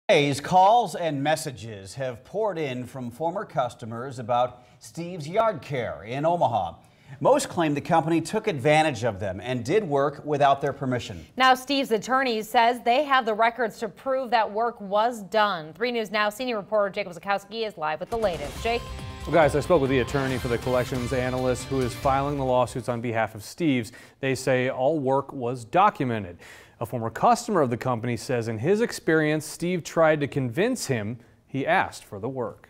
Days, calls and messages have poured in from former customers about Steve's Yard Care in Omaha. Most claim the company took advantage of them and did work without their permission. Now Steve's attorney says they have the records to prove that work was done. 3 News Now senior reporter Jacob Zakowski is live with the latest. Jake? Well, guys, I spoke with the attorney for the Collections Analyst who is filing the lawsuits on behalf of Steve's. They say all work was documented. A former customer of the company says in his experience, Steve tried to convince him he asked for the work.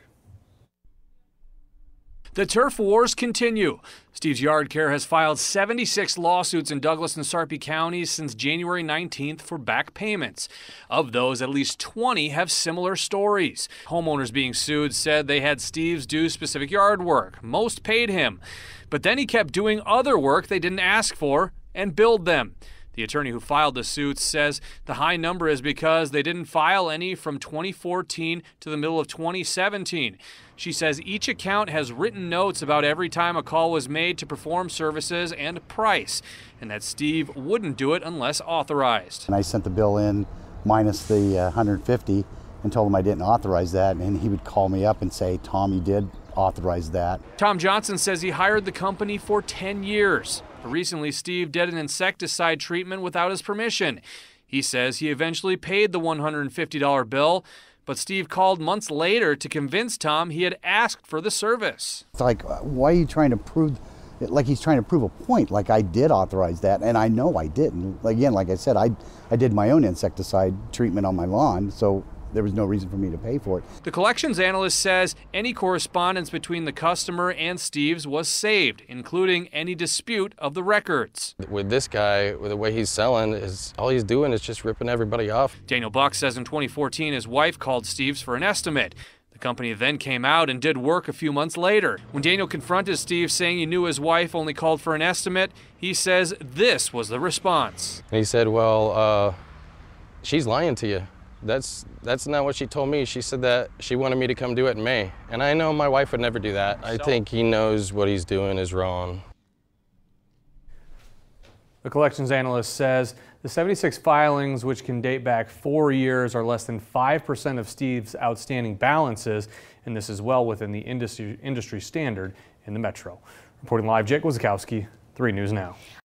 The turf wars continue. Steve's Yard Care has filed 76 lawsuits in Douglas and Sarpy counties since January 19th for back payments. Of those, at least 20 have similar stories. Homeowners being sued said they had Steve's do specific yard work. Most paid him. But then he kept doing other work they didn't ask for and billed them. The attorney who filed the suits says the high number is because they didn't file any from 2014 to the middle of 2017. She says each account has written notes about every time a call was made to perform services and price, and that Steve wouldn't do it unless authorized. And I sent the bill in minus the 150 and told him I didn't authorize that, and he would call me up and say, Tom, you did authorize that. Tom Johnson says he hired the company for 10 years. Recently, Steve did an insecticide treatment without his permission. He says he eventually paid the $150 bill, but Steve called months later to convince Tom he had asked for the service. It's like, why are you trying to prove, like he's trying to prove a point, like I did authorize that, and I know I didn't. Again, like I said, I did my own insecticide treatment on my lawn, so there was no reason for me to pay for it. The collections analyst says any correspondence between the customer and Steve's was saved, including any dispute of the records. With this guy, with the way he's selling, all he's doing is just ripping everybody off. Daniel Buck says in 2014 his wife called Steve's for an estimate. The company then came out and did work a few months later. When Daniel confronted Steve saying he knew his wife only called for an estimate, he says this was the response. And he said, well, she's lying to you. That's not what she told me. She said that she wanted me to come do it in May. And I know my wife would never do that. I think he knows what he's doing is wrong. The collections analyst says the 76 filings, which can date back 4 years, are less than 5% of Steve's outstanding balances, and this is well within the industry standard in the metro. Reporting live, Jake Zakowski, 3 News Now.